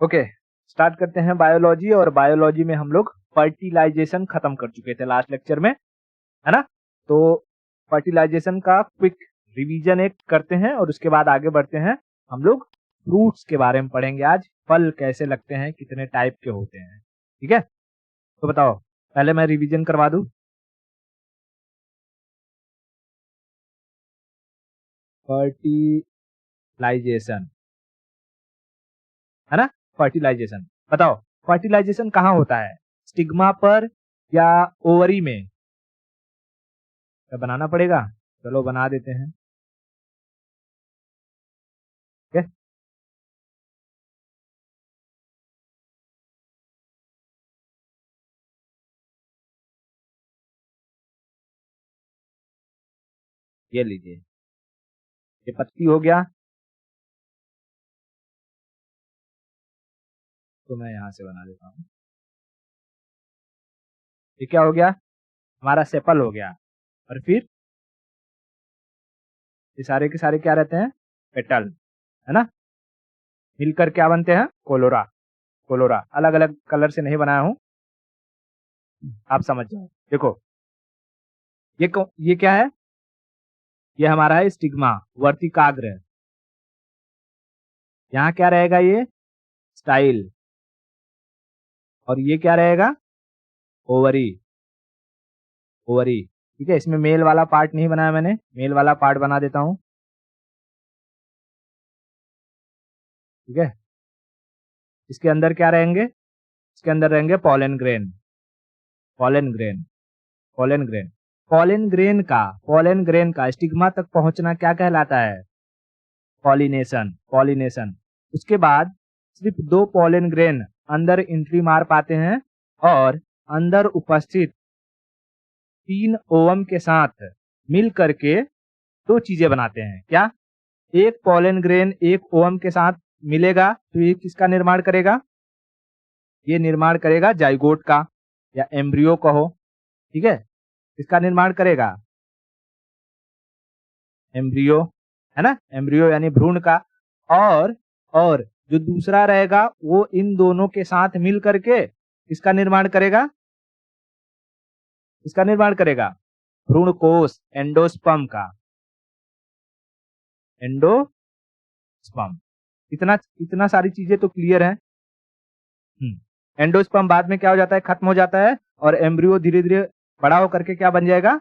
Okay, start करते हैं biology. और बायोलॉजी में हम लोग फर्टिलाइजेशन खत्म कर चुके थे लास्ट लेक्चर में, है ना। तो फर्टिलाइजेशन का क्विक रिवीजन एक करते हैं और उसके बाद आगे बढ़ते हैं। हम लोग फ्रूट्स के बारे में पढ़ेंगे आज। फल कैसे लगते हैं, कितने टाइप के होते हैं, ठीक है। तो बताओ, पहले मैं रिवीजन करवा दूं। फर्टिलाइजेशन, है ना। फर्टिलाइजेशन बताओ, फर्टिलाइजेशन कहाँ होता है? स्टिग्मा पर या ओवरी में? तो बनाना पड़ेगा, चलो बना देते हैं। ठीक है, ये लीजिए, ये पत्ती हो गया। तो मैं यहां से बना देता हूँ। ये क्या हो गया? हमारा सेपल हो गया। और फिर ये सारे के सारे क्या रहते हैं? पेटल, है ना। मिलकर क्या बनते हैं? कोलोरा। कोलोरा अलग अलग कलर से नहीं बनाया हूं, आप समझ जाओ। देखो, ये क्या है? ये हमारा है स्टिग्मा, वर्तिकाग्र। यहाँ क्या रहेगा? ये स्टाइल। और ये क्या रहेगा? ओवरी। ओवरी, ठीक है। इसमें मेल वाला पार्ट नहीं बनाया मैंने, मेल वाला पार्ट बना देता हूं, ठीक है। इसके अंदर क्या रहेंगे? इसके अंदर रहेंगे pollen grain. Pollen grain, pollen grain. Pollen grain का स्टिग्मा तक पहुंचना क्या कहलाता है? पॉलिनेशन। पॉलिनेशन। उसके बाद सिर्फ 2 पॉलन ग्रेन अंदर एंट्री मार पाते हैं और अंदर उपस्थित 3 ओवम के साथ मिल करके 2 चीजें बनाते हैं। क्या? एक पॉलन ग्रेन एक ओवम के साथ मिलेगा तो ये किसका निर्माण करेगा? ये निर्माण करेगा जाइगोट का, या एम्ब्रियो कहो, ठीक है। इसका निर्माण करेगा एम्ब्रियो, है ना। एम्ब्रियो यानी भ्रूण का। और और जो दूसरा रहेगा वो इन दोनों के साथ मिल करके इसका निर्माण करेगा, इसका निर्माण करेगा भ्रूण कोश, एंडोस्पर्म का। एंडोस्पर्म। इतना इतना सारी चीजें तो क्लियर है। एंडोस्पर्म बाद में क्या हो जाता है? खत्म हो जाता है। और एम्ब्रियो धीरे धीरे बड़ा होकर के क्या बन जाएगा?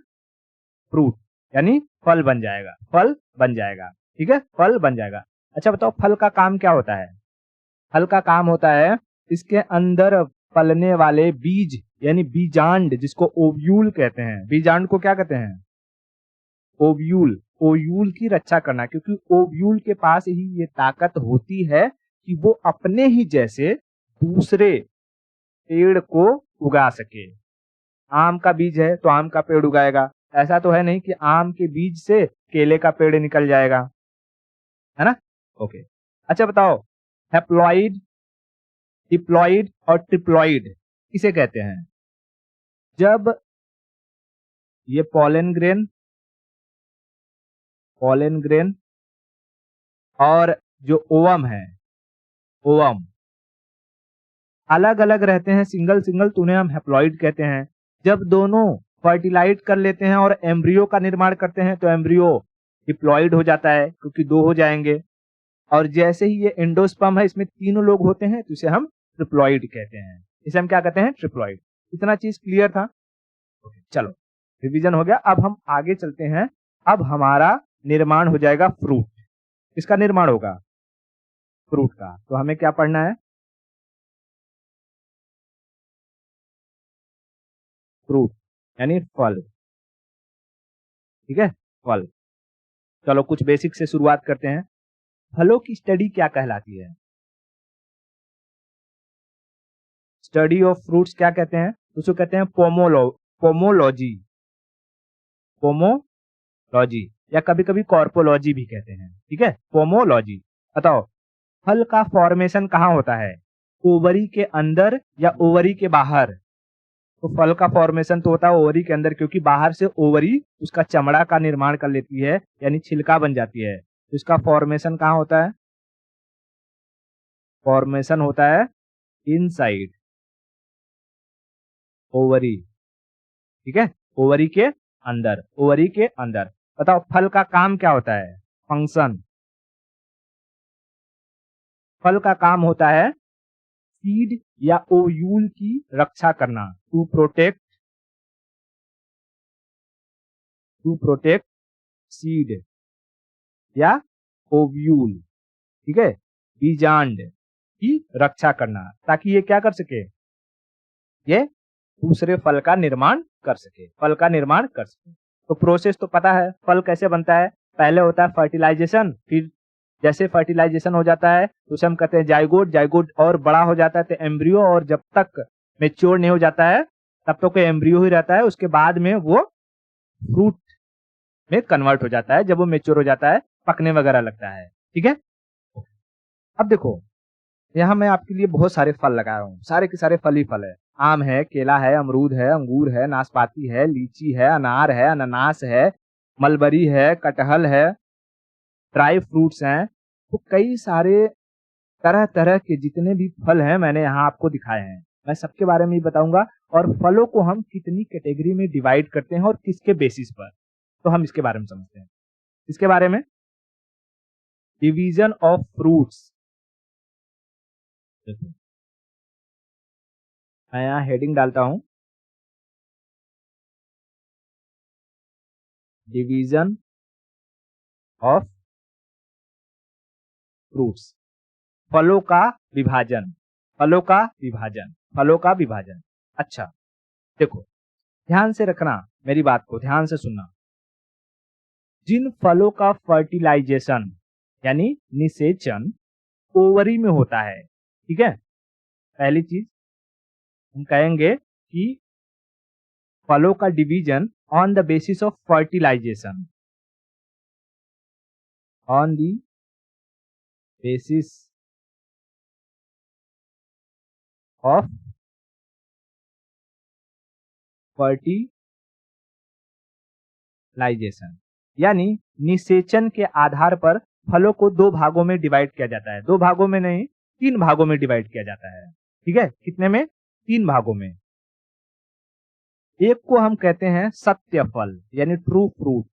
फ्रूट, यानी फल बन जाएगा। फल बन जाएगा, ठीक है, फल बन जाएगा। अच्छा बताओ, फल का काम क्या होता है? फल का काम होता है इसके अंदर पलने वाले बीज, यानी बीजांड, जिसको ओव्यूल कहते हैं। बीजांड को क्या कहते हैं? ओव्यूल। ओव्यूल की रक्षा करना, क्योंकि ओव्यूल के पास ही ये ताकत होती है कि वो अपने ही जैसे दूसरे पेड़ को उगा सके। आम का बीज है तो आम का पेड़ उगाएगा, ऐसा तो है नहीं कि आम के बीज से केले का पेड़ निकल जाएगा, है ना। ओके, अच्छा बताओ, हैप्लॉइड, डिप्लॉइड और ट्रिप्लॉइड किसे कहते हैं? जब ये पॉलन ग्रेन और जो ओवम है, ओवम अलग अलग रहते हैं, सिंगल सिंगल, तो उन्हें हम हैप्लॉइड कहते हैं। जब दोनों फर्टिलाइज कर लेते हैं और एम्ब्रियो का निर्माण करते हैं तो एम्ब्रियो डिप्लॉइड हो जाता है, क्योंकि 2 हो जाएंगे। और जैसे ही ये एंडोस्पर्म है, इसमें 3 लोग होते हैं, तो इसे हम ट्रिप्लॉइड कहते हैं। इसे हम क्या कहते हैं? ट्रिप्लॉइड। इतना चीज क्लियर था? चलो, रिवीजन हो गया। अब हम आगे चलते हैं। अब हमारा निर्माण हो जाएगा फ्रूट। इसका निर्माण होगा फ्रूट का, तो हमें क्या पढ़ना है? फ्रूट यानी फल, ठीक है, फल। चलो कुछ बेसिक से शुरुआत करते हैं। फलों की स्टडी क्या कहलाती है? स्टडी ऑफ फ्रूट्स क्या कहते हैं? उसको कहते हैं पोमोलॉजी। पोमोलॉजी, या कभी कभी कॉर्पोलॉजी भी कहते हैं, ठीक है, पोमोलॉजी। बताओ, फल का फॉर्मेशन कहाँ होता है? ओवरी के अंदर या ओवरी के बाहर? तो फल का फॉर्मेशन तो होता है ओवरी के अंदर, क्योंकि बाहर से ओवरी उसका चमड़ा का निर्माण कर लेती है, यानी छिलका बन जाती है। तो इसका फॉर्मेशन कहाँ होता है? फॉर्मेशन होता है इनसाइड ओवरी, ठीक है, ओवरी के अंदर, ओवरी के अंदर। बताओ फल का काम क्या होता है? फंक्शन, फल का काम होता है सीड या ओव्यूल की रक्षा करना, टू प्रोटेक्ट सीड या ओव्यूल, ठीक है, बीजांड की रक्षा करना, ताकि ये क्या कर सके, ये दूसरे फल का निर्माण कर सके, फल का निर्माण कर सके। तो प्रोसेस तो पता है, फल कैसे बनता है। पहले होता है फर्टिलाइजेशन, फिर जैसे फर्टिलाइजेशन हो जाता है तो उसे हम कहते हैं जाइगोट, जाइगोट और बड़ा हो जाता है तो एम्ब्रियो, और जब तक मेच्योर नहीं हो जाता है तब तो कोई एम्ब्रियो ही रहता है। उसके बाद में वो फ्रूट में कन्वर्ट हो जाता है, जब वो मेच्योर हो जाता है, पकने वगैरह लगता है, ठीक है। अब देखो यहाँ मैं आपके लिए बहुत सारे फल लगाया हूँ, सारे के सारे फल ही फल है। आम है, केला है, अमरूद है, अंगूर है, नाशपाती है, लीची है, अनार है, अनानास है, मलबरी है, कटहल है, ड्राई फ्रूट्स हैं। तो कई सारे तरह तरह के जितने भी फल हैं मैंने यहाँ आपको दिखाए हैं। मैं सबके बारे में ही बताऊंगा, और फलों को हम कितनी कैटेगरी में डिवाइड करते हैं और किसके बेसिस पर, तो हम इसके बारे में समझते हैं। इसके बारे में डिवीजन ऑफ फ्रूट्स, मैं यहाँ हेडिंग डालता हूं, डिवीजन ऑफ फ्रूट्स, फलों का विभाजन, फलों का विभाजन, फलों का विभाजन। अच्छा देखो, ध्यान से रखना, मेरी बात को ध्यान से सुनना। जिन फलों का फर्टिलाइजेशन यानी निषेचन ओवरी में होता है, ठीक है, पहली चीज हम कहेंगे कि फलों का division on the basis of fertilisation, on the basis of fertilisation, यानी निषेचन के आधार पर फलों को दो भागों में डिवाइड किया जाता है। दो भागों में नहीं, तीन भागों में डिवाइड किया जाता है, ठीक है। कितने में? तीन भागों में। एक को हम कहते हैं सत्य फल यानी ट्रू फ्रूट,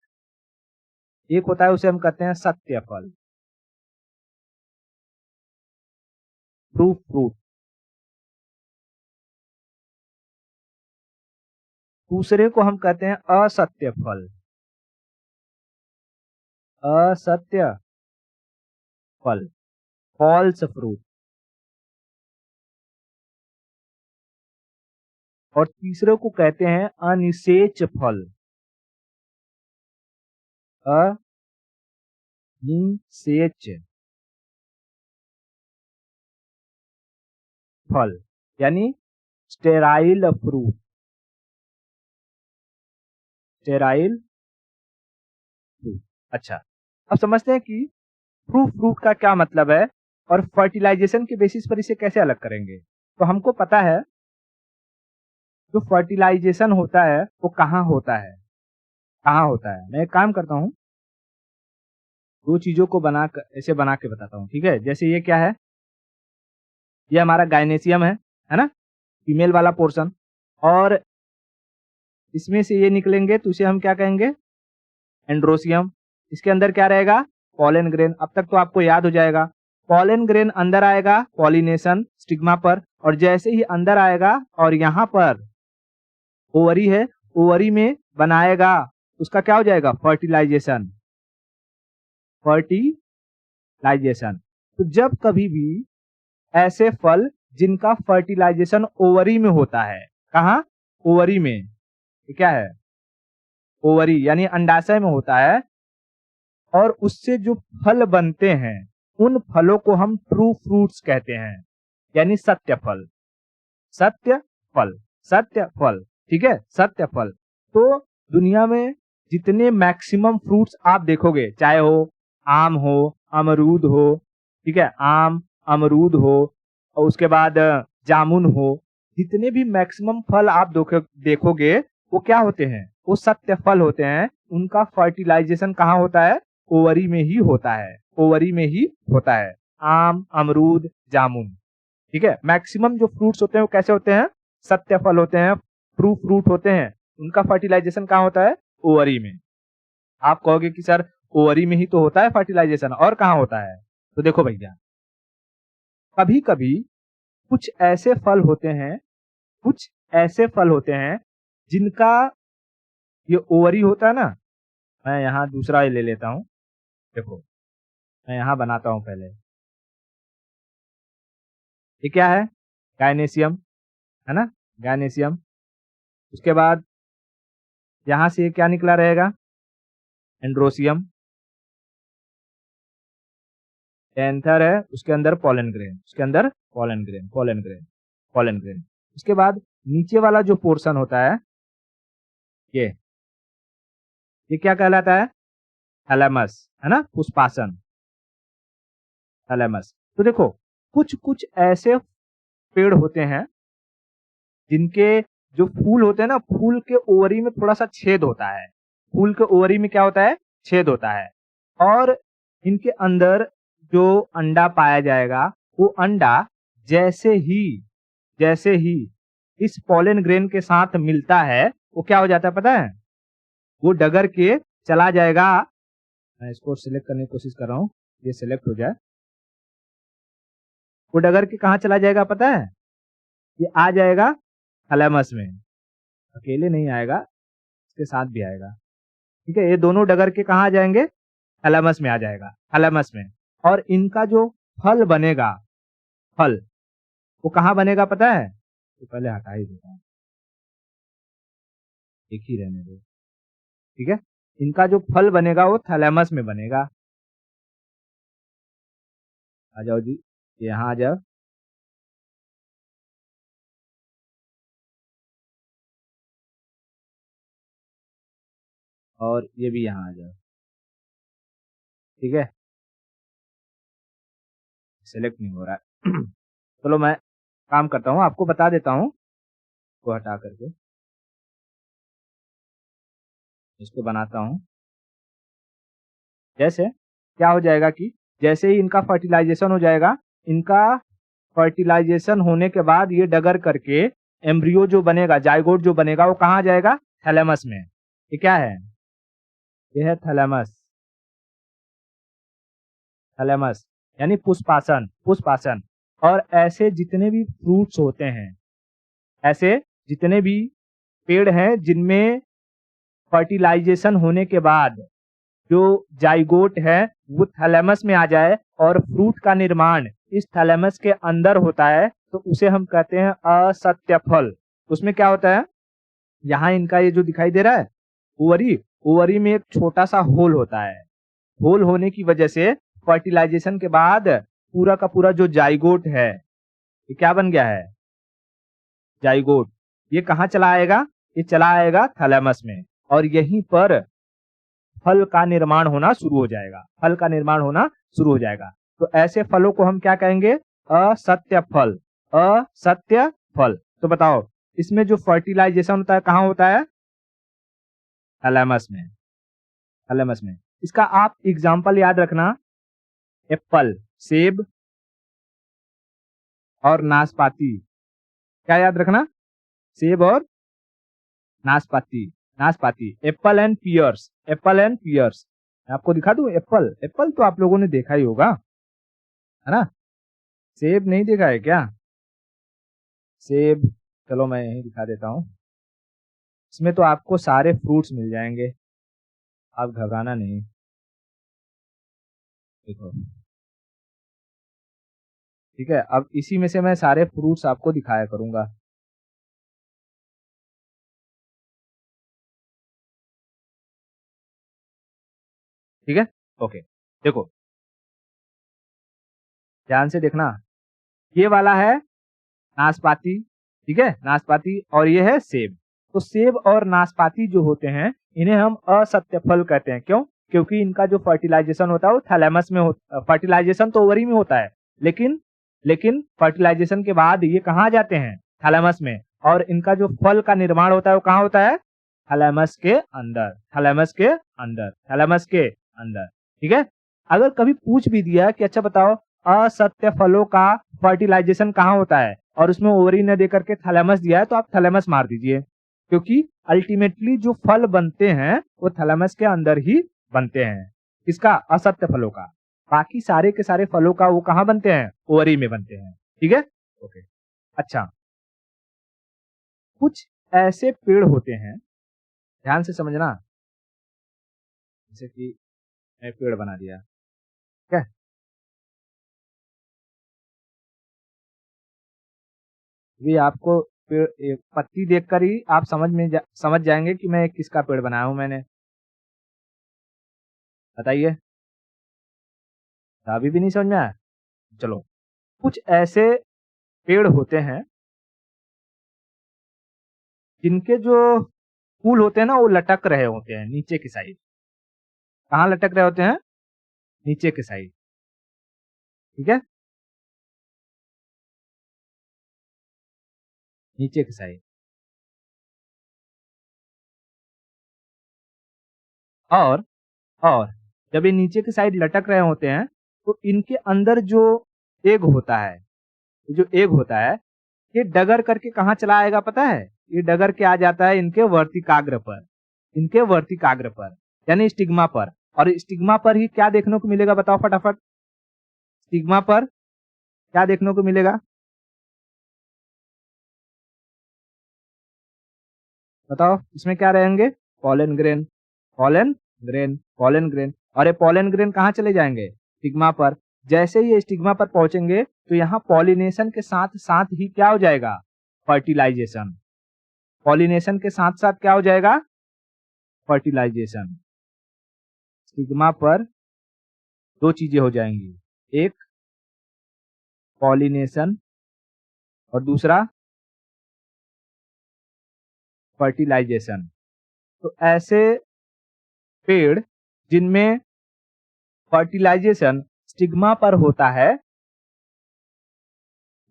एक होता है उसे हम कहते हैं सत्य फल, ट्रू फ्रूट। दूसरे को हम कहते हैं असत्य फल, असत्य फल, फॉल्स फ्रूट। और तीसरे को कहते हैं अनिषेच फल, अनिषेच फल यानी स्टेराइल फ्रूट, स्टेराइल फ्रूट। अच्छा अब समझते हैं कि ट्रू फ्रूट का क्या मतलब है और फर्टिलाइजेशन के बेसिस पर इसे कैसे अलग करेंगे। तो हमको पता है जो फर्टिलाइजेशन होता है वो कहाँ होता है, कहाँ होता है। मैं एक काम करता हूँ, दो चीजों को ऐसे बना के बताता हूँ, ठीक है। जैसे ये क्या है, ये हमारा गायनेसियम है ना, फीमेल वाला पोर्शन, और इसमें से ये निकलेंगे तो इसे हम क्या कहेंगे, एंड्रोसियम। इसके अंदर क्या रहेगा, पॉलन ग्रेन। अब तक तो आपको याद हो जाएगा, पॉलन ग्रेन अंदर आएगा पॉलिनेशन स्टिग्मा पर, और जैसे ही अंदर आएगा और यहाँ पर ओवरी है, ओवरी में बनाएगा, उसका क्या हो जाएगा, फर्टिलाइजेशन, फर्टिलाइजेशन। तो जब कभी भी ऐसे फल जिनका फर्टिलाइजेशन ओवरी में होता है, कहाँ, ओवरी में, ये क्या है, ओवरी यानी अंडाशय में होता है, और उससे जो फल बनते हैं उन फलों को हम ट्रू फ्रूट्स कहते हैं, यानी सत्य फल, सत्य फल, सत्य फल, ठीक है, सत्य फल। तो दुनिया में जितने मैक्सिमम फ्रूट्स आप देखोगे, चाहे हो आम हो, अमरूद हो, ठीक है, आम अमरूद हो, और उसके बाद जामुन हो, जितने भी मैक्सिमम फल आप देखोगे वो क्या होते हैं, वो सत्य फल होते हैं। उनका फर्टिलाइजेशन कहाँ होता है, ओवरी में ही होता है, ओवरी में ही होता है। आम, अमरूद, जामुन। ठीक है, मैक्सिमम जो फ्रूट्स होते हैं वो कैसे होते हैं? सत्य फल होते हैं, ट्रू फ्रूट होते हैं। उनका फर्टिलाइजेशन कहाँ होता है? ओवरी में। आप कहोगे कि सर ओवरी में ही तो होता है फर्टिलाइजेशन, और कहाँ होता है? तो देखो भैया, कभी कभी कुछ ऐसे फल होते हैं, कुछ ऐसे फल होते हैं जिनका ये ओवरी होता है ना। मैं यहाँ दूसरा ही ले लेता हूँ। देखो, मैं यहाँ बनाता हूँ पहले। ये क्या है? गायनेशियम, है ना, गायनेशियम। उसके बाद यहाँ से क्या निकला रहेगा? एंड्रोसियम। एंथर है, उसके अंदर पोलन ग्रेन, उसके अंदर pollen grain, pollen grain, pollen grain. उसके बाद नीचे वाला जो पोर्शन होता है, ये क्या कहलाता है? थैलेमस, है ना, पुष्पासन, थैलेमस। तो देखो, कुछ कुछ ऐसे पेड़ होते हैं जिनके जो फूल होते हैं ना, फूल के ओवरी में थोड़ा सा छेद होता है। फूल के ओवरी में क्या होता है? छेद होता है। और इनके अंदर जो अंडा पाया जाएगा, वो अंडा जैसे ही इस पोलन ग्रेन के साथ मिलता है, वो क्या हो जाता है पता है? वो डगर के चला जाएगा। मैं इसको सिलेक्ट करने की कोशिश कर रहा हूँ, ये सिलेक्ट हो जाए। वो डगर के कहाँ चला जाएगा पता है? ये आ जाएगा थैलेमस में। अकेले नहीं आएगा, इसके साथ भी आएगा। ठीक है, ये दोनों डगर के कहाँ आ जाएंगे? थैलेमस में आ जाएगा, थैलेमस में। और इनका जो फल बनेगा, फल वो कहाँ बनेगा पता है? तो पहले हटा ही देता हूँ, एक ही रहने दो। ठीक है, इनका जो फल बनेगा वो थैलेमस में बनेगा। आ जाओ जी, यहाँ आ जाओ। और ये भी यहाँ आ जाओ। ठीक है, सेलेक्ट नहीं हो रहा है। चलो मैं काम करता हूँ, आपको बता देता हूँ। को हटा करके इसको बनाता हूँ। जैसे क्या हो जाएगा कि जैसे ही इनका फर्टिलाइजेशन हो जाएगा, इनका फर्टिलाइजेशन होने के बाद ये डगर करके एम्ब्रियो जो बनेगा, जाइगोट जो बनेगा, वो कहाँ जाएगा? थैलेमस में। ये क्या है? ये है थैलेमस। थैलेमस यानी पुष्पासन, पुष्पासन। और ऐसे जितने भी फ्रूट्स होते हैं, ऐसे जितने भी पेड़ हैं जिनमें फर्टिलाइजेशन होने के बाद जो जाइगोट है वो थैलेमस में आ जाए और फ्रूट का निर्माण इस थैलेमस के अंदर होता है, तो उसे हम कहते हैं असत्य फल। उसमें क्या होता है? यहाँ इनका ये जो दिखाई दे रहा है ओवरी, ओवरी में एक छोटा सा होल होता है। होल होने की वजह से फर्टिलाइजेशन के बाद पूरा का पूरा जो जाइगोट है, ये क्या बन गया है? जाइगोट। ये कहाँ चला आएगा? ये चला आएगा थैलेमस में, और यहीं पर फल का निर्माण होना शुरू हो जाएगा, फल का निर्माण होना शुरू हो जाएगा। तो ऐसे फलों को हम क्या कहेंगे? असत्य फल, असत्य फल। तो बताओ, इसमें जो फर्टिलाइजेशन होता है कहाँ होता है? थैलेमस में, थैलेमस में। इसका आप एग्जाम्पल याद रखना, एप्पल, सेब और नाशपाती। क्या याद रखना? सेब और नाशपाती, नाशपाती। Apple and pears, apple and pears. मैं आपको दिखा दूं एप्पल, एप्पल तो आप लोगों ने देखा ही होगा, है ना। सेब नहीं देखा है क्या? सेब, चलो मैं यही दिखा देता हूँ। इसमें तो आपको सारे फ्रूट्स मिल जाएंगे, आप घबराना नहीं। देखो, ठीक है, अब इसी में से मैं सारे फ्रूट्स आपको दिखाया करूंगा। ठीक है, ओके। देखो, ध्यान से देखना, ये वाला है नाशपाती, ठीक है, नाशपाती, और ये है सेब। तो सेब और नाशपाती जो होते हैं, इन्हें हम असत्य फल कहते हैं। क्यों? क्योंकि इनका जो फर्टिलाइजेशन होता है वो थैलेमस में होता, फर्टिलाइजेशन तो ओवरी में होता है, लेकिन लेकिन फर्टिलाइजेशन के बाद ये कहाँ जाते हैं? थैलेमस में। और इनका जो फल का निर्माण होता है वो कहाँ होता है? थैलेमस के अंदर, थैलेमस के अंदर, थैलेमस के अंदर। ठीक है, अगर कभी पूछ भी दिया कि अच्छा बताओ असत्य फलों का फर्टिलाइजेशन कहाँ होता है, और उसमें ओवरी न देकर के थैलेमस दिया है तो आप थैलेमस मार दीजिए, क्योंकि अल्टीमेटली जो फल बनते हैं वो थैलेमस के अंदर ही बनते हैं। इसका असत्य फलों का, बाकी सारे के सारे फलों का वो कहाँ बनते हैं, ओवरी में बनते हैं। ठीक है, ओके। अच्छा, कुछ ऐसे पेड़ होते हैं, ध्यान से समझना, जैसे कि मैं पेड़ बना दिया, ठीक है, ये आपको पेड़ पत्ती देखकर ही आप समझ जाएंगे कि मैं किसका पेड़ बनाया हूं मैंने। बताइए, अभी भी नहीं समझ में आया? चलो, कुछ ऐसे पेड़ होते हैं जिनके जो फूल होते हैं ना वो लटक रहे होते हैं नीचे की साइड। कहाँ लटक रहे होते हैं? नीचे की साइड। ठीक है, नीचे की साइड। और और जब ये नीचे की साइड लटक रहे होते हैं तो इनके अंदर जो एग होता है, जो एग होता है, ये डगर करके कहाँ चला आएगा पता है? ये डगर के आ जाता है इनके वर्तिकाग्र पर, इनके वर्तिकाग्र पर यानी स्टिग्मा पर। और स्टिग्मा पर ही क्या देखने को मिलेगा, बताओ फटाफट। स्टिग्मा पर क्या देखने को मिलेगा, बताओ। इसमें क्या रहेंगे? Pollen grain, pollen grain, pollen grain. और ये पॉलन ग्रेन कहाँ चले जाएंगे? स्टिग्मा पर। जैसे ही ये स्टिग्मा पर पहुंचेंगे तो यहाँ पॉलिनेशन के साथ साथ ही क्या हो जाएगा? फर्टिलाइजेशन। पॉलिनेशन के साथ साथ क्या हो जाएगा? फर्टिलाइजेशन। स्टिग्मा पर दो चीजें हो जाएंगी, एक पॉलिनेशन और दूसरा फर्टिलाइजेशन। तो ऐसे पेड़ जिनमें फर्टिलाइजेशन स्टिग्मा पर होता है,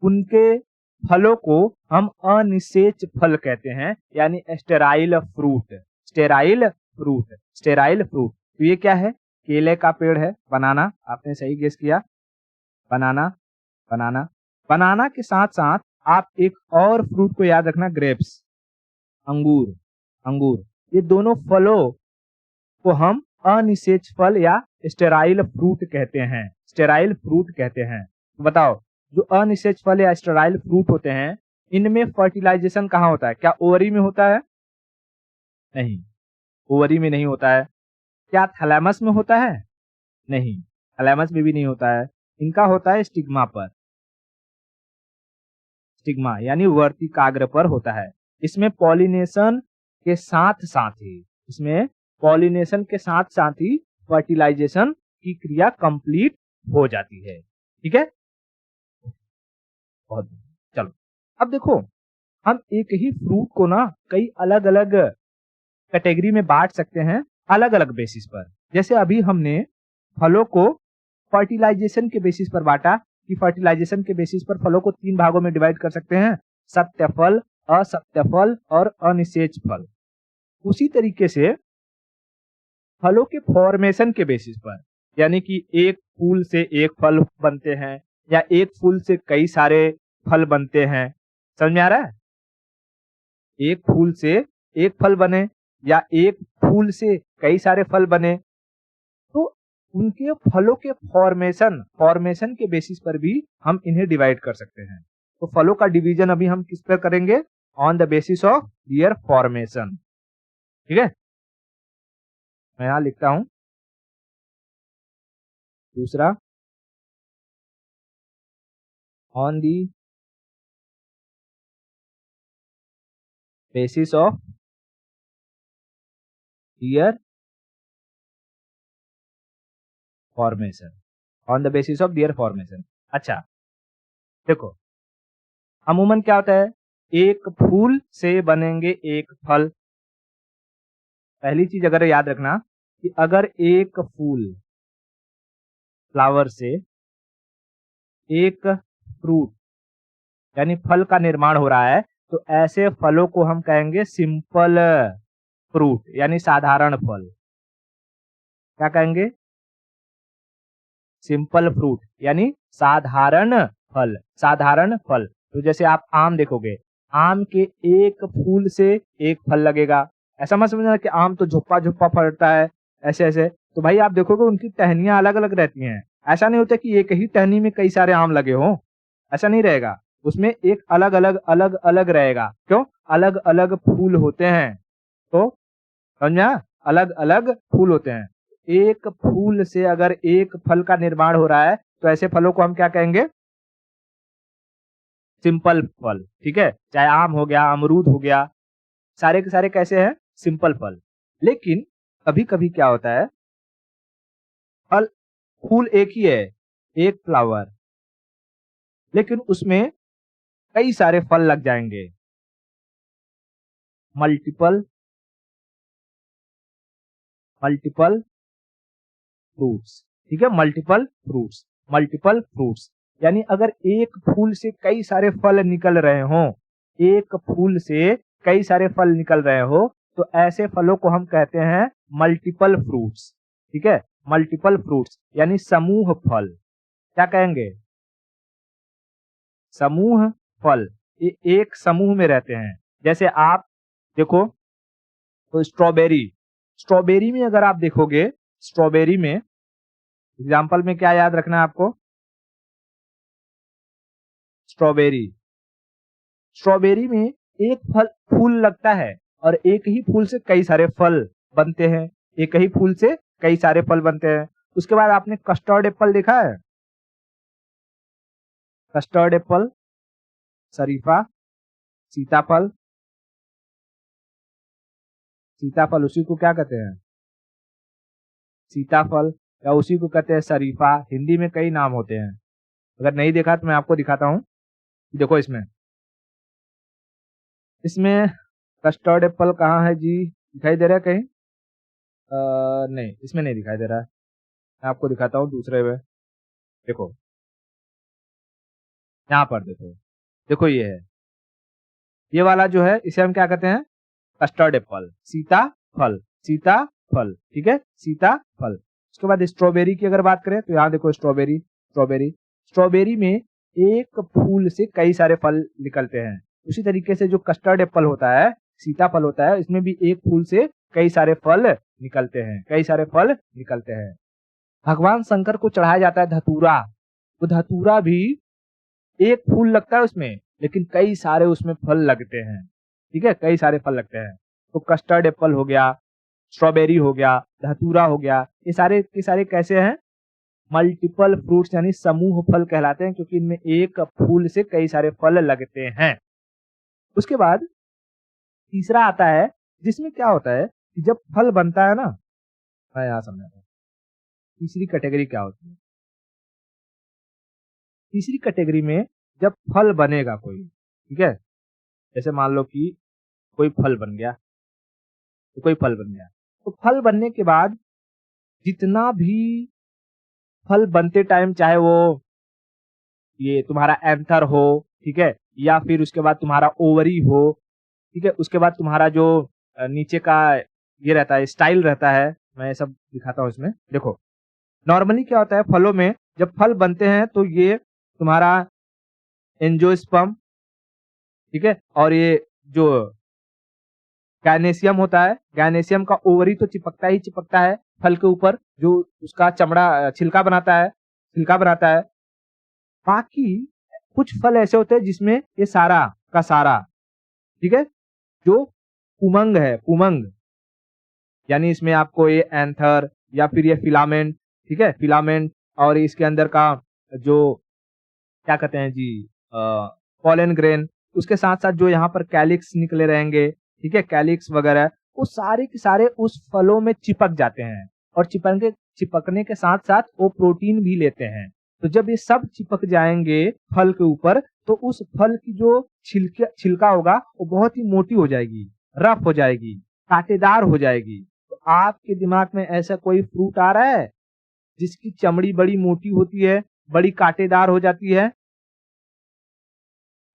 उनके फलों को हम अनिषेच फल कहते हैं, यानी sterile fruit. Sterile fruit, sterile fruit. तो ये क्या है? केले का पेड़ है, बनाना। आपने सही गेस किया, बनाना, बनाना। बनाना के साथ साथ आप एक और फ्रूट को याद रखना, ग्रेप्स, अंगूर, अंगूर। ये दोनों फलों को हम अनिषेच फल या स्टेराइल फ्रूट कहते हैं, स्टेराइल फ्रूट कहते हैं। बताओ, जो अनिषेच फल या स्टेराइल फ्रूट होते हैं, इनमें फर्टिलाइजेशन कहाँ होता है? क्या ओवरी में होता है? नहीं, ओवरी में नहीं होता है। क्या थैलेमस में होता है? नहीं, थैलेमस में भी नहीं होता है। इनका होता है स्टिग्मा पर, स्टिग्मा यानी वर्तिकाग्र पर होता है। इसमें पॉलिनेशन के साथ साथ ही, इसमें पॉलिनेशन के साथ साथ ही फर्टिलाइजेशन की क्रिया कंप्लीट हो जाती है। ठीक है, बहुत। चलो, अब देखो, हम एक ही फ्रूट को ना कई अलग अलग कैटेगरी में बांट सकते हैं, अलग अलग बेसिस पर। जैसे अभी हमने फलों को फर्टिलाइजेशन के बेसिस पर बांटा, कि फर्टिलाइजेशन के बेसिस पर फलों को 3 भागों में डिवाइड कर सकते हैं, सत्य फल, असत्य फल और अनिषेच फल। उसी तरीके से फलों के फॉर्मेशन के बेसिस पर, यानी कि एक फूल से एक फल बनते हैं या एक फूल से कई सारे फल बनते हैं। समझ में आ रहा है? एक फूल से एक फल बने या एक फूल से कई सारे फल बने, तो उनके फलों के फॉर्मेशन, फॉर्मेशन के बेसिस पर भी हम इन्हें डिवाइड कर सकते हैं। तो फलों का डिवीजन अभी हम किस पर करेंगे? On the basis of their formation. ठीक है, मैं यहां लिखता हूं दूसरा, on the basis of their formation, on the basis of their formation. अच्छा, देखो, अमूमन क्या होता है? एक फूल से बनेंगे एक फल। पहली चीज अगर याद रखना कि अगर एक फूल, फ्लावर से एक फ्रूट यानी फल का निर्माण हो रहा है, तो ऐसे फलों को हम कहेंगे सिंपल फ्रूट यानी साधारण फल। क्या कहेंगे? सिंपल फ्रूट यानी साधारण फल, साधारण फल। तो जैसे आप आम देखोगे, आम के एक फूल से एक फल लगेगा। ऐसा मत समझना कि आम तो झुप्पा झुप्पा फलता है ऐसे ऐसे। तो भाई आप देखोगे उनकी टहनियां अलग अलग रहती हैं। ऐसा नहीं होता कि एक ही टहनी में कई सारे आम लगे हों, ऐसा नहीं रहेगा। उसमें एक अलग अलग अलग रहेगा। क्यों? अलग अलग फूल होते हैं। तो समझा, अलग अलग फूल होते हैं। एक फूल से अगर एक फल का निर्माण हो रहा है तो ऐसे फलों को हम क्या कहेंगे? सिंपल फल। ठीक है, चाहे आम हो गया, अमरूद हो गया, सारे के सारे कैसे हैं? सिंपल फल। लेकिन कभी कभी क्या होता है, फल फूल एक ही है, एक फ्लावर, लेकिन उसमें कई सारे फल लग जाएंगे। Multiple multiple fruits. ठीक है, मल्टीपल फ्रूट्स, मल्टीपल फ्रूट्स। यानी अगर एक फूल से कई सारे फल निकल रहे हो, एक फूल से कई सारे फल निकल रहे हो, तो ऐसे फलों को हम कहते हैं मल्टीपल फ्रूट्स। ठीक है, मल्टीपल फ्रूट्स यानी समूह फल। क्या कहेंगे? समूह फल। ये एक समूह में रहते हैं। जैसे आप देखो तो स्ट्रॉबेरी, स्ट्रॉबेरी में अगर आप देखोगे, स्ट्रॉबेरी में एग्जाम्पल में क्या याद रखना है आपको? स्ट्रॉबेरी, स्ट्रॉबेरी में एक फल फूल लगता है और एक ही फूल से कई सारे फल बनते हैं। एक ही फूल से कई सारे फल बनते हैं। उसके बाद आपने कस्टर्ड एप्पल देखा है? कस्टर्ड एप्पल, शरीफा, सीताफल, सीताफल उसी को क्या कहते हैं? सीताफल, या उसी को कहते हैं शरीफा। हिंदी में कई नाम होते हैं। अगर नहीं देखा तो मैं आपको दिखाता हूँ। देखो इसमें इसमें कस्टर्ड एप्पल कहाँ है जी? दिखाई दे रहा है कहीं? नहीं, इसमें नहीं दिखाई दे रहा है। मैं आपको दिखाता हूँ दूसरे में। देखो यहाँ पर देखो, देखो ये है, ये वाला जो है इसे हम क्या कहते हैं? कस्टर्ड एप्पल, सीता फल, सीता फल। ठीक है, सीता फल। उसके बाद स्ट्रॉबेरी की अगर बात करें तो यहाँ देखो स्ट्रॉबेरी, स्ट्रॉबेरी, स्ट्रॉबेरी में एक फूल से कई सारे फल निकलते हैं। उसी तरीके से जो कस्टर्ड एप्पल होता है, सीताफल होता है, इसमें भी एक फूल से कई सारे फल निकलते हैं, कई सारे फल निकलते हैं। भगवान शंकर को चढ़ाया जाता है धतूरा। तो धतूरा भी एक फूल लगता है उसमें, लेकिन कई सारे उसमें फल लगते हैं। ठीक है, कई सारे फल लगते हैं। तो कस्टर्ड एप्पल हो गया, स्ट्रॉबेरी हो गया, धतूरा हो गया, ये सारे के सारे कैसे हैं? मल्टीपल फ्रूट्स यानी समूह फल कहलाते हैं, क्योंकि इनमें एक फूल से कई सारे फल लगते हैं। उसके बाद तीसरा आता है, जिसमें क्या होता है कि जब फल बनता है ना, मैं यहाँ समझाता हूँ। तीसरी कैटेगरी क्या होती है? तीसरी कैटेगरी में जब फल बनेगा कोई, ठीक है, जैसे मान लो कि कोई फल बन गया, तो कोई फल बन गया, तो फल बनने के बाद जितना भी फल बनते टाइम, चाहे वो ये तुम्हारा एंथर हो, ठीक है, या फिर उसके बाद तुम्हारा ओवरी हो, ठीक है, उसके बाद तुम्हारा जो नीचे का ये रहता है, स्टाइल रहता है, मैं ये सब दिखाता हूँ इसमें। देखो नॉर्मली क्या होता है फलों में, जब फल बनते हैं तो ये तुम्हारा एंजियोस्पर्म, ठीक है, और ये जो गायनेशियम होता है, गायनेशियम का ओवरी तो चिपकता ही चिपकता है फल के ऊपर, जो उसका चमड़ा छिलका बनाता है, छिलका बनाता है। बाकी कुछ फल ऐसे होते हैं जिसमें ये सारा का सारा, ठीक है, जो पुमंग है, पुमंग यानी इसमें आपको ये एंथर या फिर ये फिलामेंट, ठीक है, फिलामेंट, और इसके अंदर का जो क्या कहते हैं जी, पॉलन ग्रेन, उसके साथ साथ जो यहाँ पर कैलिक्स निकले रहेंगे, ठीक है, कैलिक्स वगैरह, वो सारे के सारे उस फलों में चिपक जाते हैं, और चिपकने के साथ साथ वो प्रोटीन भी लेते हैं। तो जब ये सब चिपक जाएंगे फल के ऊपर, तो उस फल की जो छिलका होगा वो बहुत ही मोटी हो जाएगी, रफ हो जाएगी, कांटेदार हो जाएगी। तो आपके दिमाग में ऐसा कोई फ्रूट आ रहा है जिसकी चमड़ी बड़ी मोटी होती है, बड़ी कांटेदार हो जाती है?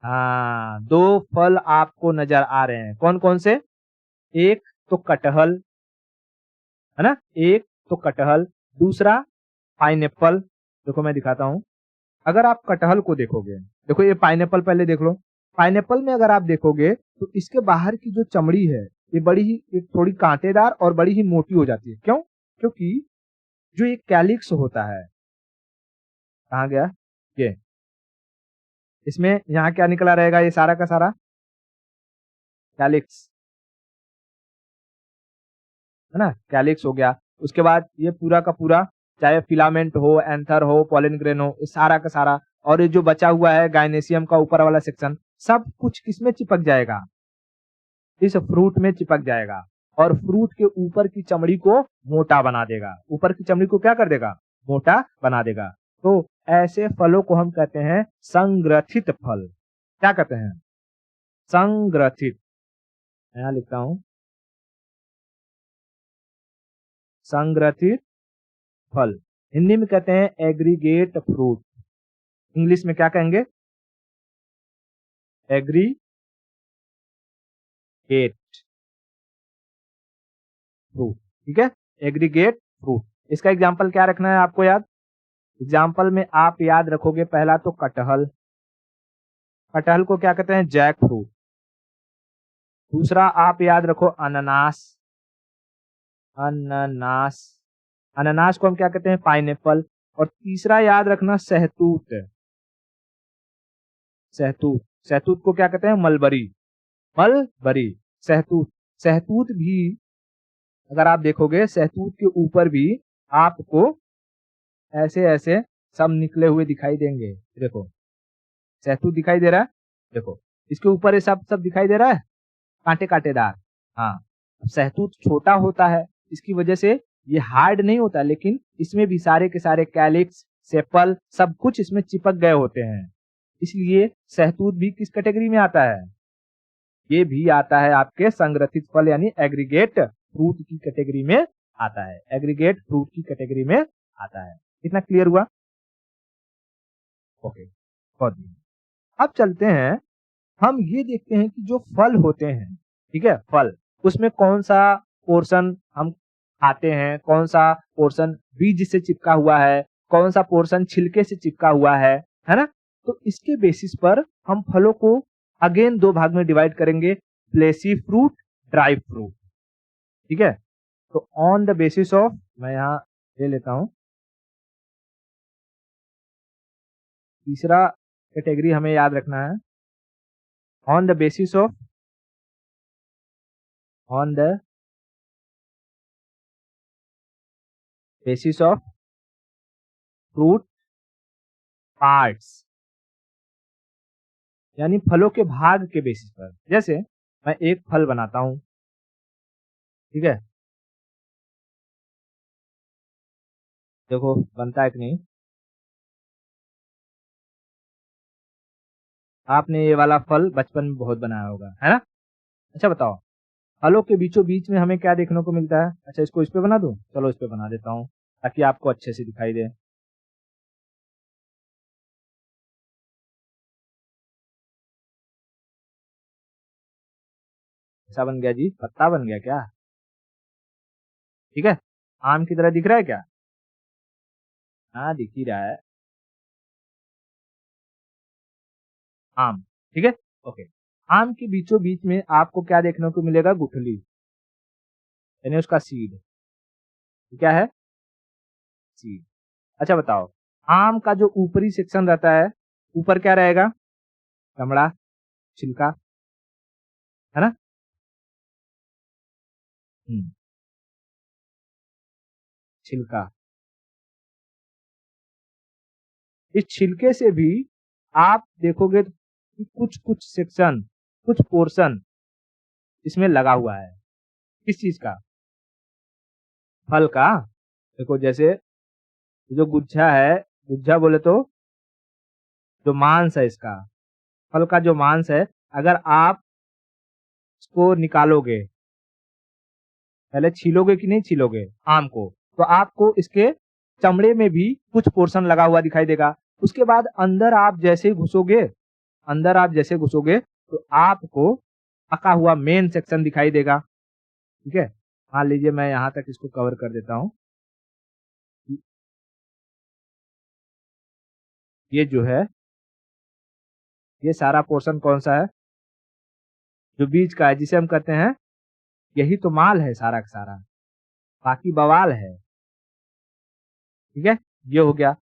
हाँ, दो फल आपको नजर आ रहे हैं। कौन कौन से? एक तो कटहल, है ना, एक तो कटहल, दूसरा पाइनएप्पल। देखो मैं दिखाता हूँ, अगर आप कटहल को देखोगे, देखो ये पाइनएप्पल पहले देख लो। पाइनएप्पल में अगर आप देखोगे तो इसके बाहर की जो चमड़ी है ये बड़ी ही एक थोड़ी कांटेदार और बड़ी ही मोटी हो जाती है। क्यों? क्योंकि जो ये कैलिक्स होता है, कहाँ गया ये, इसमें यहाँ क्या निकला रहेगा, ये सारा का सारा कैलिक्स, है ना, कैलिक्स हो गया। उसके बाद ये पूरा का पूरा, चाहे फिलामेंट हो, एंथर हो, पॉलन ग्रेन हो, ये सारा का सारा, और ये जो बचा हुआ है गायनेशियम का ऊपर वाला सेक्शन, सब कुछ किसमें चिपक जाएगा, इस फ्रूट में चिपक जाएगा और फ्रूट के ऊपर की चमड़ी को मोटा बना देगा। ऊपर की चमड़ी को क्या कर देगा, मोटा बना देगा। तो ऐसे फलों को हम कहते हैं संग्रथित फल। क्या कहते हैं, संग्रथित। यहां लिखता हूं संग्रथित फल। हिंदी में कहते हैं एग्रीगेट फ्रूट, इंग्लिश में क्या कहेंगे, एग्रीगेट फ्रूट। ठीक है, एग्रीगेट फ्रूट। इसका एग्जाम्पल क्या रखना है आपको याद, एग्जाम्पल में आप याद रखोगे पहला तो कटहल, कटहल को क्या कहते हैं, जैक फ्रूट। दूसरा आप याद रखो अनानास, अनानास, अनानास को हम क्या कहते हैं, पाइनएप्पल। और तीसरा याद रखना सहतूत, सहतूत, सहतूत को क्या कहते हैं, मलबरी, मलबरी, सहतूत। सहतूत भी अगर आप देखोगे, सहतूत के ऊपर भी आपको ऐसे ऐसे सब निकले हुए दिखाई देंगे। देखो सहतूत दिखाई दे रहा है, देखो इसके ऊपर ये सब सब दिखाई दे रहा है, कांटे कांटेदार। हाँ, अब सहतूत छोटा होता है, इसकी वजह से ये हार्ड नहीं होता, लेकिन इसमें भी सारे के सारे कैलिक्स, सेपल, सब कुछ इसमें चिपक गए होते हैं। इसलिए सहतूत भी किस कैटेगरी में आता है, ये भी आता है आपके संग्रथित फल यानी एग्रीगेट फ्रूट की कैटेगरी में आता है, एग्रीगेट फ्रूट की कैटेगरी में आता है। इतना क्लियर हुआ? ओके, बहुत बढ़िया। अब चलते हैं, हम ये देखते हैं कि जो फल होते हैं, ठीक है, फल, उसमें कौन सा पोर्शन हम खाते हैं, कौन सा पोर्शन बीज से चिपका हुआ है, कौन सा पोर्शन छिलके से चिपका हुआ है ना। तो इसके बेसिस पर हम फलों को अगेन दो भाग में डिवाइड करेंगे, फ्लेशी फ्रूट, ड्राई फ्रूट। ठीक है, तो ऑन द बेसिस ऑफ, मैं यहाँ ले लेता हूं तीसरा कैटेगरी हमें याद रखना है, on the basis of, on the basis of fruit parts, यानी फलों के भाग के बेसिस पर। जैसे मैं एक फल बनाता हूं, ठीक है, देखो बनता है कि नहीं, आपने ये वाला फल बचपन में बहुत बनाया होगा, है ना। अच्छा बताओ, फलों के बीचों बीच में हमें क्या देखने को मिलता है, अच्छा इसको इस पे बना दूं, चलो इस पे बना देता हूं ताकि आपको अच्छे से दिखाई दे। ऐसा बन गया जी, पत्ता बन गया क्या, ठीक है, आम की तरह दिख रहा है क्या, हाँ दिख ही रहा है, आम, ठीक है, ओके। आम के बीचों बीच में आपको क्या देखने को मिलेगा, गुठली, यानी उसका सीड, क्या है, सीड। अच्छा बताओ, आम का जो ऊपरी सेक्शन रहता है, ऊपर क्या रहेगा, चमड़ा, छिलका, है ना। छिलका, इस छिलके से भी आप देखोगे कि कुछ कुछ सेक्शन, कुछ पोर्शन इसमें लगा हुआ है, किस चीज का, फल का। देखो जैसे जो गुच्छा है, गुच्छा बोले तो जो मांस है इसका, फल का जो मांस है, अगर आप इसको निकालोगे, पहले छीलोगे कि नहीं छीलोगे आम को, तो आपको इसके चमड़े में भी कुछ पोर्शन लगा हुआ दिखाई देगा। उसके बाद अंदर आप जैसे घुसोगे, अंदर आप जैसे घुसोगे तो आपको पका हुआ मेन सेक्शन दिखाई देगा। ठीक है, मान लीजिए मैं यहां तक इसको कवर कर देता हूं, ये जो है ये सारा पोर्शन कौन सा है, जो बीज का है, जिसे हम कहते हैं, यही तो माल है सारा का सारा, बाकी बवाल है। ठीक है, ये हो गया।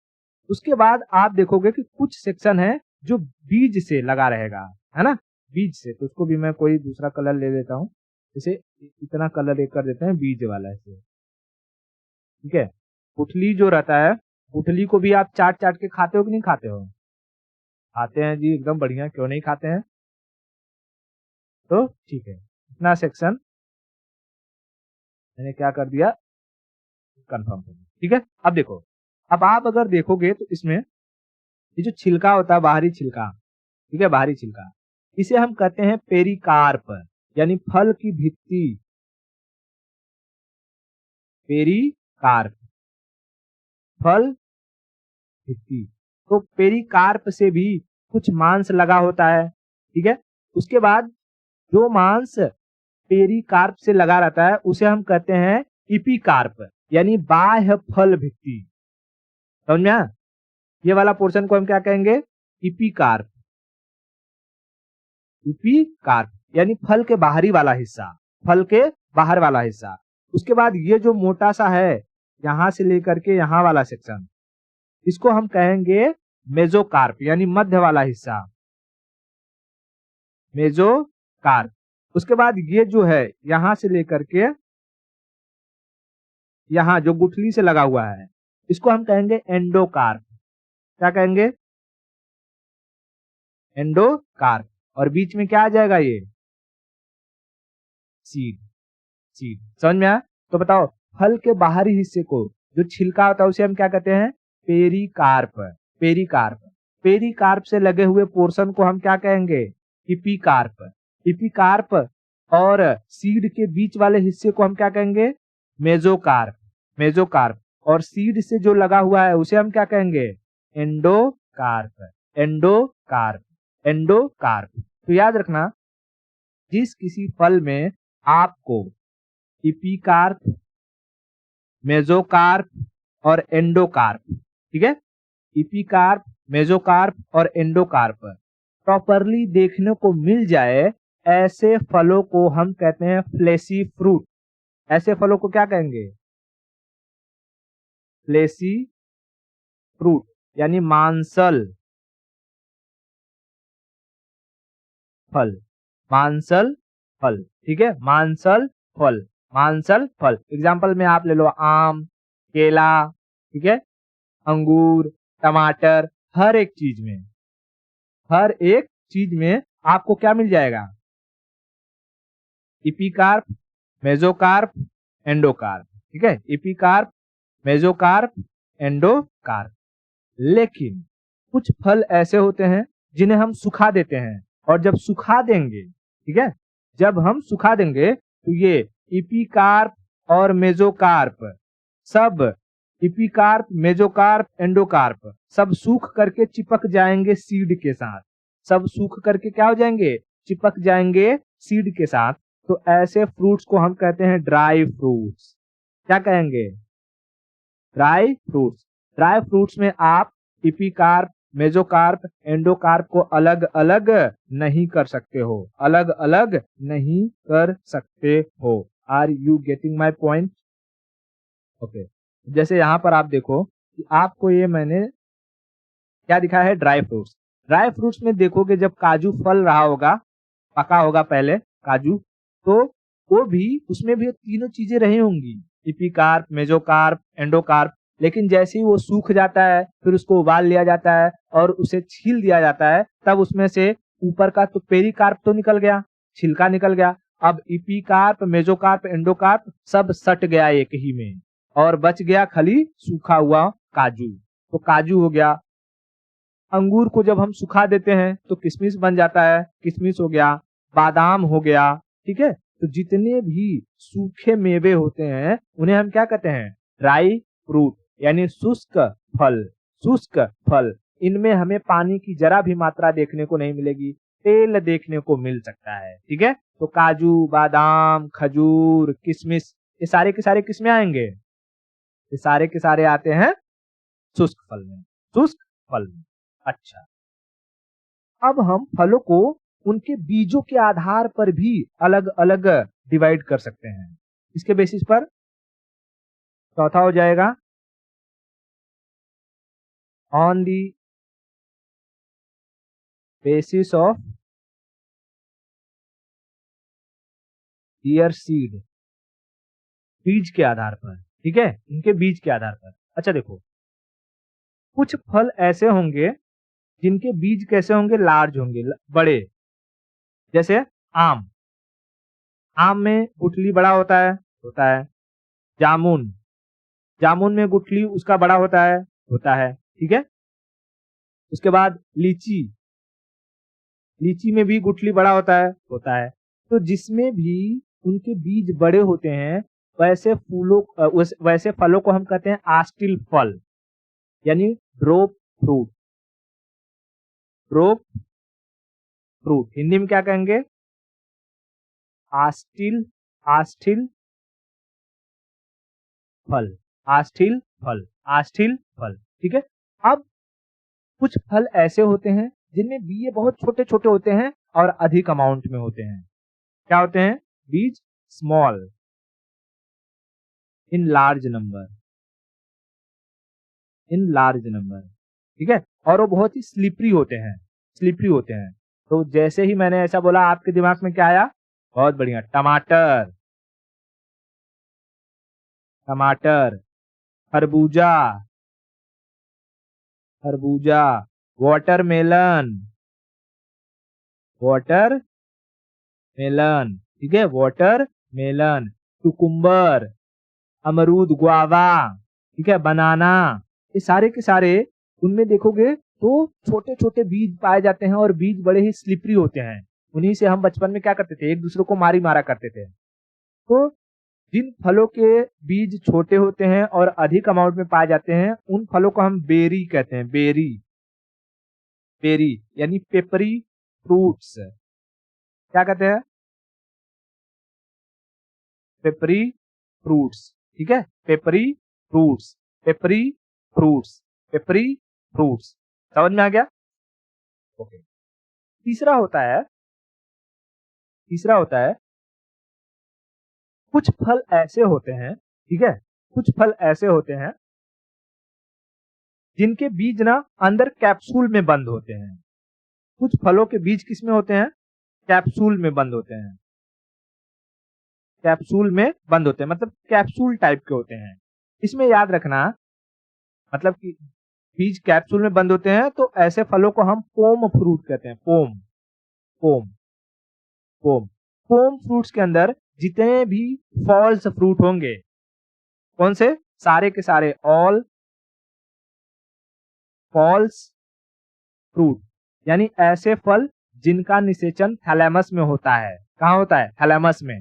उसके बाद आप देखोगे कि कुछ सेक्शन है जो बीज से लगा रहेगा, है ना, बीज से। तो उसको भी मैं कोई दूसरा कलर ले लेता हूँ, जैसे इतना कलर एक कर देते हैं बीज वाला ऐसे। ठीक है, गुठली जो रहता है, गुठली को भी आप चाट चाट के खाते हो कि नहीं खाते हो? खाते हैं जी, एकदम बढ़िया, क्यों नहीं खाते हैं। तो ठीक है, इतना सेक्शन मैंने क्या कर दिया, कंफर्म कर दिया। ठीक है, अब देखो, अब आप अगर देखोगे तो इसमें ये जो छिलका होता है, बाहरी छिलका, ठीक है, बाहरी छिलका, इसे हम कहते हैं पेरिकार्प, यानी फल की भित्ति, पेरिकार्प, फल भित्ति। तो पेरिकार्प से भी कुछ मांस लगा होता है। ठीक है, उसके बाद जो मांस पेरिकार्प से लगा रहता है उसे हम कहते हैं इपिकार्प, यानी बाह्य फल भित्ति। समझ में आया? ये वाला पोर्शन को हम क्या कहेंगे, इपिकार्प, इपिकार्प यानी फल के बाहरी वाला हिस्सा, फल के बाहर वाला हिस्सा। उसके बाद ये जो मोटा सा है, यहां से लेकर के यहां वाला सेक्शन, इसको हम कहेंगे मेजोकार्प, यानी मध्य वाला हिस्सा, मेजोकार्प। उसके बाद ये जो है यहां से लेकर के यहां जो गुठली से लगा हुआ है, इसको हम कहेंगे एंडोकार्प। क्या कहेंगे, एंडोकार्प। और बीच में क्या आ जाएगा, ये सीड, सीड। समझ में आया? तो बताओ, फल के बाहरी हिस्से को जो छिलका होता है उसे हम क्या कहते हैं, पेरिकार्प, पेरिकार्प। पेरिकार्प से लगे हुए पोर्शन को हम क्या कहेंगे, इपिकार्प, इपिकार्प। और सीड के बीच वाले हिस्से को हम क्या कहेंगे, मेजोकार्प, मेजोकार्प। और सीड से जो लगा हुआ है उसे हम क्या कहेंगे, एंडोकार्प, एंडोकार्प, एंडोकार्प। तो याद रखना, जिस किसी फल में आपको इपिकार्प, मेजोकार्प और एंडोकार्प, ठीक है, इपिकार्प, मेजोकार्प और एंडोकार्प प्रॉपरली देखने को मिल जाए, ऐसे फलों को हम कहते हैं फ्लेशी फ्रूट। ऐसे फलों को क्या कहेंगे, फ्लेशी फ्रूट, यानी मांसल फल, मांसल फल। ठीक है, मांसल फल, मांसल फल। एग्जाम्पल में आप ले लो आम, केला, ठीक है, अंगूर, टमाटर, हर एक चीज में, हर एक चीज में आपको क्या मिल जाएगा, इपिकार्प, मेजोकार्प, एंडोकार्प। ठीक है, इपिकार्प, मेजोकार्प, एंडोकार्प। लेकिन कुछ फल ऐसे होते हैं जिन्हें हम सुखा देते हैं, और जब सुखा देंगे, ठीक है, जब हम सुखा देंगे तो ये इपिकार्प और मेजोकार्प सब, इपिकार्प, मेजोकार्प, एंडोकार्प सब सूख करके चिपक जाएंगे सीड के साथ, सब सूख करके क्या हो जाएंगे, चिपक जाएंगे सीड के साथ। तो ऐसे फ्रूट्स को हम कहते हैं ड्राई फ्रूट्स। क्या कहेंगे, ड्राई फ्रूट्स। ड्राई फ्रूट्स में आप इपिकार्प, मेजोकार्प, एंडोकार्प को अलग अलग नहीं कर सकते हो, अलग अलग नहीं कर सकते हो। Are you getting my point? Okay, जैसे यहाँ पर आप देखो कि आपको ये मैंने क्या दिखाया है, ड्राई फ्रूट्स। ड्राई फ्रूट्स में देखोगे जब काजू फल रहा होगा, पका होगा पहले काजू, तो वो भी, उसमें भी तीनों चीजें रही होंगी, इपिकार्प, मेजोकार्प, एंडोकार्प। लेकिन जैसे ही वो सूख जाता है, फिर उसको उबाल लिया जाता है और उसे छील दिया जाता है, तब उसमें से ऊपर का तो पेरिकार्प तो निकल गया, छिलका निकल गया। अब इपिकार्प, मेजोकार्प, एंडोकार्प सब सट गया एक ही में, और बच गया खाली सूखा हुआ काजू। तो काजू हो गया। अंगूर को जब हम सुखा देते हैं तो किशमिश बन जाता है, किशमिश हो गया, बादाम हो गया। ठीक है, तो जितने भी सूखे मेवे होते हैं उन्हें हम क्या कहते हैं, ड्राई फ्रूट, यानी शुष्क फल, शुष्क फल। इनमें हमें पानी की जरा भी मात्रा देखने को नहीं मिलेगी, तेल देखने को मिल सकता है। ठीक है, तो काजू, बादाम, खजूर, किशमिश, ये सारे के सारे किसमें आएंगे, ये सारे के सारे आते हैं शुष्क फल में, शुष्क फल में। अच्छा, अब हम फलों को उनके बीजों के आधार पर भी अलग अलग डिवाइड कर सकते हैं। इसके बेसिस पर चौथा हो जाएगा on the basis of their seed, बीज के आधार पर। ठीक है, इनके बीज के आधार पर। अच्छा देखो, कुछ फल ऐसे होंगे जिनके बीज कैसे होंगे, लार्ज होंगे, बड़े। जैसे आम, आम में गुठली बड़ा होता है। जामुन, जामुन में गुठली उसका बड़ा होता है। ठीक है, उसके बाद लीची, लीची में भी गुठली बड़ा होता है। तो जिसमें भी उनके बीज बड़े होते हैं वैसे वैसे फलों को हम कहते हैं आस्टिल फल, यानी drop fruit. Drop fruit Hindi में क्या कहेंगे, आस्टिल, आस्टिल फल, आस्टिल फल, आस्टिल फल। ठीक है, अब कुछ फल ऐसे होते हैं जिनमें बीज बहुत छोटे छोटे होते हैं और अधिक अमाउंट में होते हैं। क्या होते हैं, बीज small in large number, in large number. ठीक है, और वो बहुत ही स्लिपरी होते हैं, स्लिपरी होते हैं। तो जैसे ही मैंने ऐसा बोला आपके दिमाग में क्या आया, बहुत बढ़िया, टमाटर, टमाटर, खरबूजा, खरबूजा, वाटरमेलन, वाटरमेलन। ठीक है, वाटरमेलन, कुकुम्बर, अमरूद, गुआवा। ठीक है, बनाना, ये सारे के सारे उनमें देखोगे तो छोटे छोटे बीज पाए जाते हैं और बीज बड़े ही स्लिपरी होते हैं। उन्हीं से हम बचपन में क्या करते थे, एक दूसरे को मारी मारा करते थे। तो जिन फलों के बीज छोटे होते हैं और अधिक अमाउंट में पाए जाते हैं उन फलों को हम बेरी कहते हैं, बेरी, बेरी यानी पेपरी फ्रूट्स। क्या कहते हैं, पेपरी फ्रूट्स। ठीक है, peppery fruits, peppery fruits, peppery fruits. समझ में आ गया? ओके। तीसरा होता है, तीसरा होता है कुछ फल ऐसे होते हैं, ठीक है, कुछ फल ऐसे होते हैं जिनके बीज ना अंदर कैप्सूल में बंद होते हैं। कुछ फलों के बीज किस में होते हैं, कैप्सूल में बंद होते हैं, कैप्सूल में बंद होते हैं, मतलब कैप्सूल टाइप के होते हैं। इसमें याद रखना, मतलब कि बीज कैप्सूल में बंद होते हैं तो ऐसे फलों को हम पोम फ्रूट कहते हैं, pome, pome, pome. Pome fruits के अंदर जितने भी फॉल्स फ्रूट होंगे, कौन से, सारे के सारे, ऑल फॉल्स फ्रूट, यानी ऐसे फल जिनका निषेचन थैलेमस में होता है। कहाँ होता है, थैलेमस में,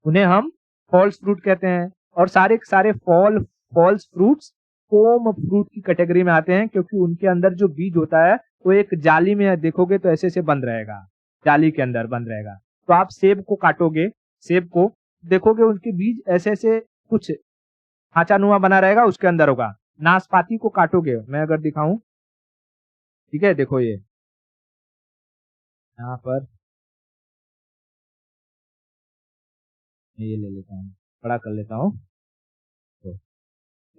उन्हें हम फॉल्स फ्रूट कहते हैं। और सारे के सारे फॉल्स फ्रूट्स पोम फ्रूट की कैटेगरी में आते हैं, क्योंकि उनके अंदर जो बीज होता है वो एक जाली में देखोगे तो ऐसे से बंद रहेगा, जाली के अंदर बंद रहेगा। तो आप सेब को काटोगे, सेब को देखोगे उनके बीज ऐसे ऐसे कुछ खांचानुमा बना रहेगा, उसके अंदर होगा। नाशपाती को काटोगे, मैं अगर दिखाऊं, ठीक है, देखो ये यहाँ पर, ये ले लेता हूँ, बड़ा कर लेता हूँ। तो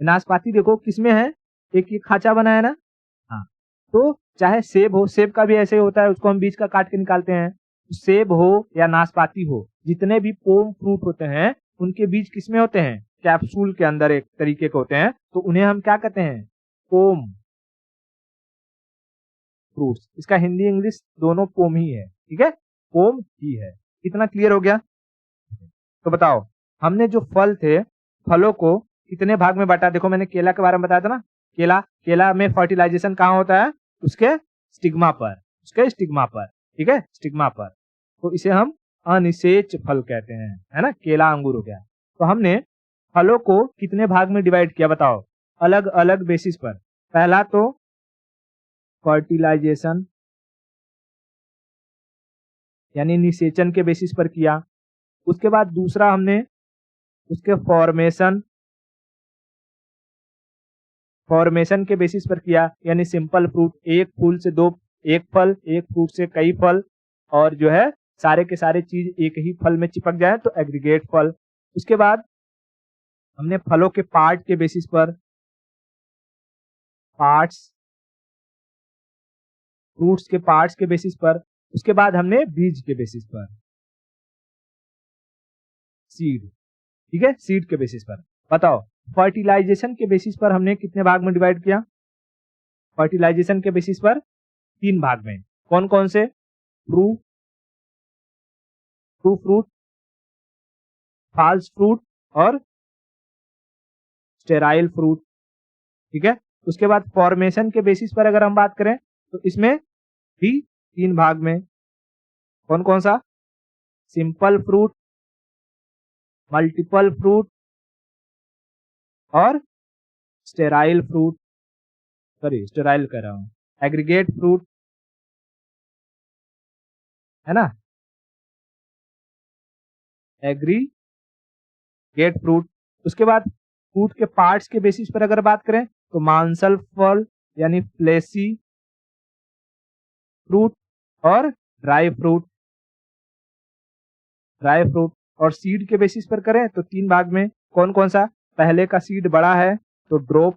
नाशपाती देखो किसमें है, एक ये खांचा बना है ना, हाँ। तो चाहे सेब हो, सेब का भी ऐसे ही होता है, उसको हम बीज का काट के निकालते हैं। सेब हो या नाशपाती हो, जितने भी पोम फ्रूट होते हैं उनके बीज किसमें होते हैं, कैप्सूल के अंदर एक तरीके के होते हैं। तो उन्हें हम क्या कहते हैं, पोम फ्रूट्स। इसका हिंदी इंग्लिश दोनों पोम ही है, ठीक है, पोम ही है। इतना क्लियर हो गया? तो बताओ, हमने जो फल थे, फलों को कितने भाग में बांटा। देखो मैंने केला के बारे में बताया था ना, केला, केला में फर्टिलाइजेशन कहाँ होता है, उसके स्टिग्मा पर, उसके स्टिग्मा पर, ठीक है, स्टिग्मा पर। तो इसे हम अनिषेच फल कहते हैं, है ना, केला अंगूर हो गया। तो हमने फलों को कितने भाग में डिवाइड किया, बताओ, अलग अलग बेसिस पर। पहला तो फर्टिलाइजेशन यानी निषेचन के बेसिस पर किया। उसके बाद दूसरा हमने उसके फॉर्मेशन, फॉर्मेशन के बेसिस पर किया, यानी सिंपल फ्रूट, एक फूल से दो, एक फल, एक फ्रूट से कई फल, और जो है सारे के सारे चीज एक ही फल में चिपक जाए तो एग्रीगेट फल। उसके बाद हमने फलों के पार्ट के बेसिस पर, पार्ट्स, फ्रूट्स के पार्ट्स के बेसिस पर, उसके बाद हमने बीज के बेसिस पर, सीड, ठीक है, सीड के बेसिस पर। बताओ फर्टिलाइजेशन के बेसिस पर हमने कितने भाग में डिवाइड किया? फर्टिलाइजेशन के बेसिस पर 3 भाग में। कौन कौन से? ट्रू फ्रूट, फॉल्स फ्रूट और स्टेराइल फ्रूट, ठीक है। उसके बाद फॉर्मेशन के बेसिस पर अगर हम बात करें तो इसमें भी 3 भाग में। कौन कौन सा? सिंपल फ्रूट, मल्टीपल फ्रूट और स्टेराइल फ्रूट, सॉरी स्टेराइल कह रहा हूं, एग्रीगेट फ्रूट, है ना, एग्रीगेट फ्रूट। उसके बाद फ्रूट के पार्ट्स के बेसिस पर अगर बात करें तो मांसल फल यानी फ्लेशी फ्रूट और ड्राई फ्रूट, और सीड के बेसिस पर करें तो 3 भाग में। कौन कौन सा? पहले का सीड बड़ा है तो ड्रॉप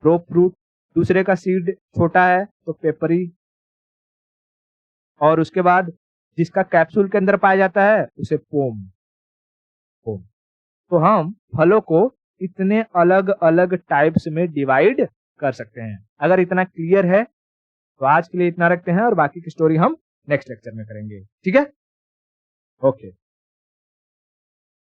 फ्रूट, दूसरे का सीड छोटा है तो पेपरी, और उसके बाद जिसका कैप्सूल के अंदर पाया जाता है उसे पोम। तो हम फलों को इतने अलग अलग टाइप्स में डिवाइड कर सकते हैं। अगर इतना क्लियर है तो आज के लिए इतना रखते हैं और बाकी की स्टोरी हम नेक्स्ट लेक्चर में करेंगे, ठीक है। ओके।